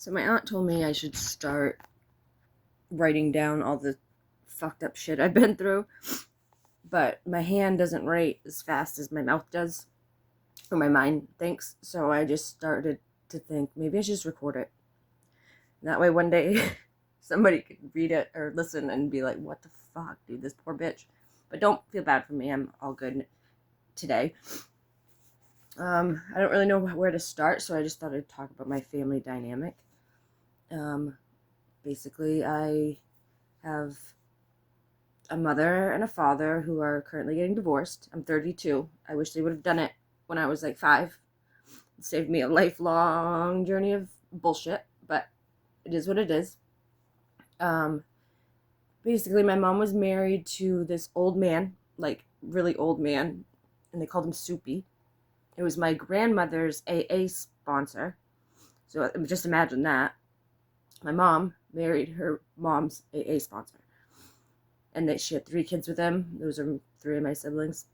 So my aunt told me I should start writing down all the fucked up shit I've been through, but my hand doesn't write as fast as my mouth does, or my mind thinks. So I just started to think maybe I should just record it. That way one day somebody could read it or listen and be like, what the fuck, dude, this poor bitch. But don't feel bad for me. I'm all good today. I don't really know where to start, so I just thought I'd talk about my family dynamic. Basically, I have a mother and a father who are currently getting divorced. I'm 32. I wish they would have done it when I was like 5. It saved me a lifelong journey of bullshit, but it is what it is. Basically, my mom was married to this old man, like really old man, and they called him Soupy. It was my grandmother's AA sponsor. So just imagine that. My mom married her mom's AA sponsor. And that she had 3 kids with him. Those are 3 of my siblings.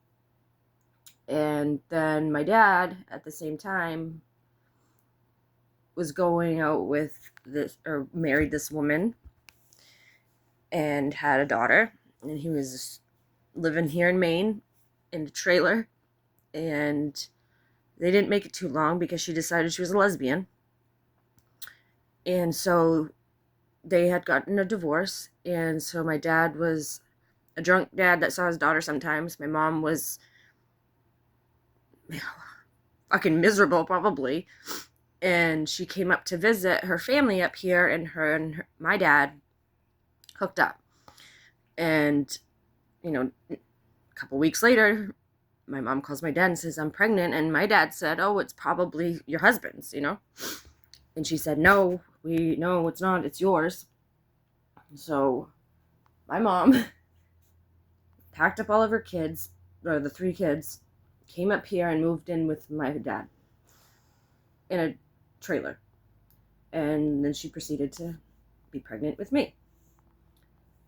And then my dad, at the same time, was going out with this, or married this woman, and had a daughter. And he was living here in Maine in a trailer. And they didn't make it too long because she decided she was a lesbian. And so they had gotten a divorce. And so my dad was a drunk dad that saw his daughter sometimes. My mom was fucking miserable, probably. And she came up to visit her family up here, and my dad hooked up. And, a couple weeks later, my mom calls my dad and says, I'm pregnant. And my dad said, oh, it's probably your husband's, And she said, no, it's not. It's yours. So my mom packed up all of her kids, or the 3 kids, came up here and moved in with my dad in a trailer. And then she proceeded to be pregnant with me.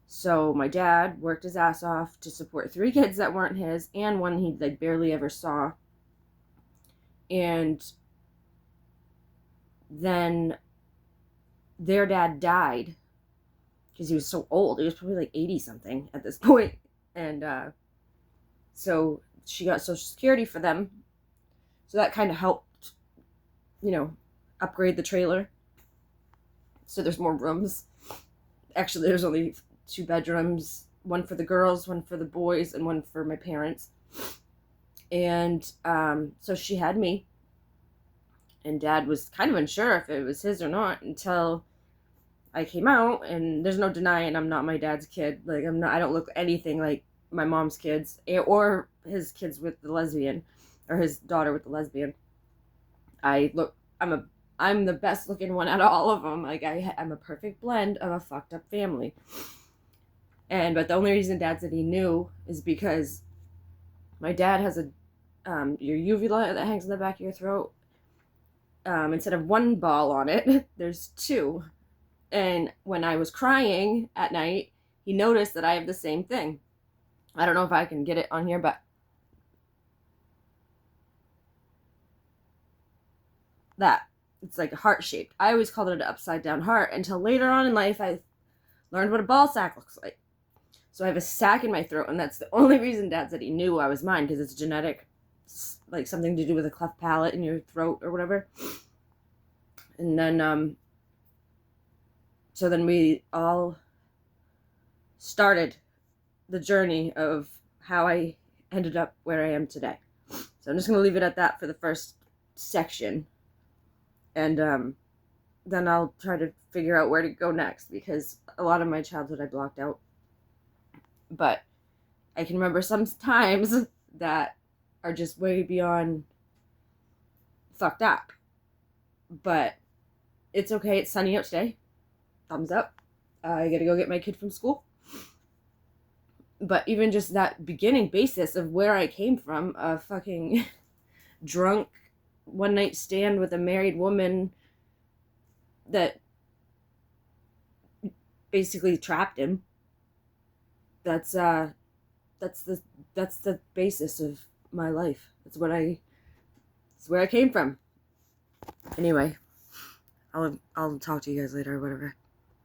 So my dad worked his ass off to support 3 kids that weren't his, and one he barely ever saw. And then their dad died because he was so old. He was probably like 80 something at this point. And so she got Social Security for them. So that kind of helped, upgrade the trailer. So there's more rooms. Actually, there's only 2 bedrooms. One for the girls, one for the boys, and one for my parents. And so she had me. And Dad was kind of unsure if it was his or not until I came out. And there's no denying I'm not my dad's kid. Like, I don't look anything like my mom's kids or his kids with the lesbian, or his daughter with the lesbian. I'm the best looking one out of all of them. Like, I'm a perfect blend of a fucked up family. But the only reason Dad said he knew is because my dad has your uvula that hangs in the back of your throat. Instead of 1 ball on it, there's 2. And when I was crying at night, he noticed that I have the same thing. I don't know if I can get it on here, but that. It's like a heart-shaped. I always called it an upside-down heart until later on in life I learned what a ball sack looks like. So I have a sack in my throat, and that's the only reason Dad said he knew I was mine, because it's genetic. It's like something to do with a cleft palate in your throat or whatever. And then, so then we all started the journey of how I ended up where I am today. So I'm just going to leave it at that for the first section. And then I'll try to figure out where to go next, because a lot of my childhood I blocked out. But I can remember some times that are just way beyond fucked up. But it's okay. It's sunny out today. Thumbs up. I gotta go get my kid from school. But even just that beginning basis of where I came from, a fucking drunk one-night stand with a married woman that basically trapped him. That's the basis of my life. That's where I came from. Anyway, I'll talk to you guys later or whatever.